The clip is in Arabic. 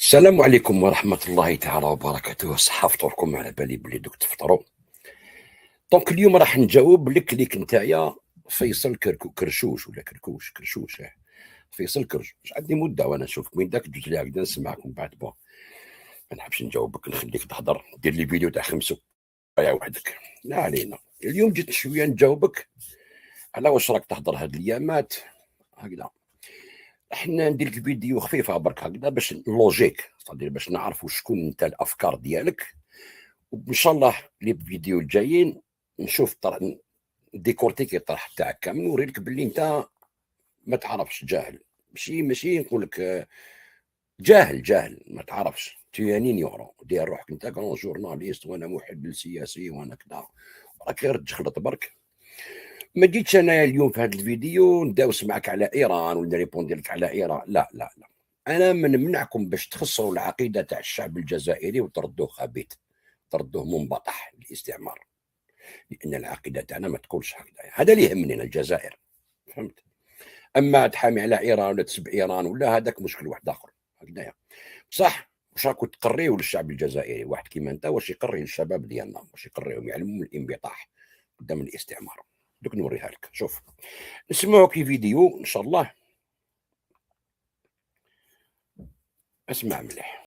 السلام عليكم ورحمة الله تعالى وبركاته. صحة فطوركم؟ على بالي بلي دوك تفطروا. دونك اليوم راح نجاوب لك ليك نتايا فيصل كرشوش ولا كرشوش فيصل كرشوش. عندي مدة وانا نشوفك من داك جوج لي هكذا نسمعكم بعد ما نحبش نجاوبك، نخليك تهضر، دير لي فيديو تاع 5 دقايق وحدك. لا علينا، اليوم جيت شوية نجاوبك على واش راك تهضر هاد الايامات هكذا. احنا ندير لك فيديو خفيفه برك هكذا باش لوجيك، صدير باش نعرفوا شكون انت، الافكار ديالك، وان شاء الله لي فيديو الجايين نشوف ديكورتيكي الطرح تاعك كامل، نوري لك باللي انت ما تعرفش، جاهل. ماشي نقول لك جاهل ما تعرفش، تيانين يورو دير روحك انت كون جورناليست وانا محلل سياسي وانا كذا، راك غير تخلط برك. ما جيتش انا اليوم في هذا الفيديو نداوس معك على ايران ولا نريبوندي لك على ايران، لا لا لا. انا من نمنعكم باش تخسروا العقيده تاع الشعب الجزائري وتردوه خبيث، تردوه منبطح للاستعمار، لان العقيده تاعنا ما تكونش هكذا. هذا اللي يهمني انا، الجزائر، فهمت؟ اما تحامي على ايران ولا تسب ايران ولا، هذاك مشكل واحد اخر هكذايا. بصح واش راكم تقريوا للشعب الجزائري؟ واحد كيما انت واش يقري للشباب ديالنا؟ واش يقريهم يعلمهم الانبطاح قدام الاستعمار؟ دوك نوريها لك. شوف، نسمعوا كي فيديو ان شاء الله، اسمع مليح.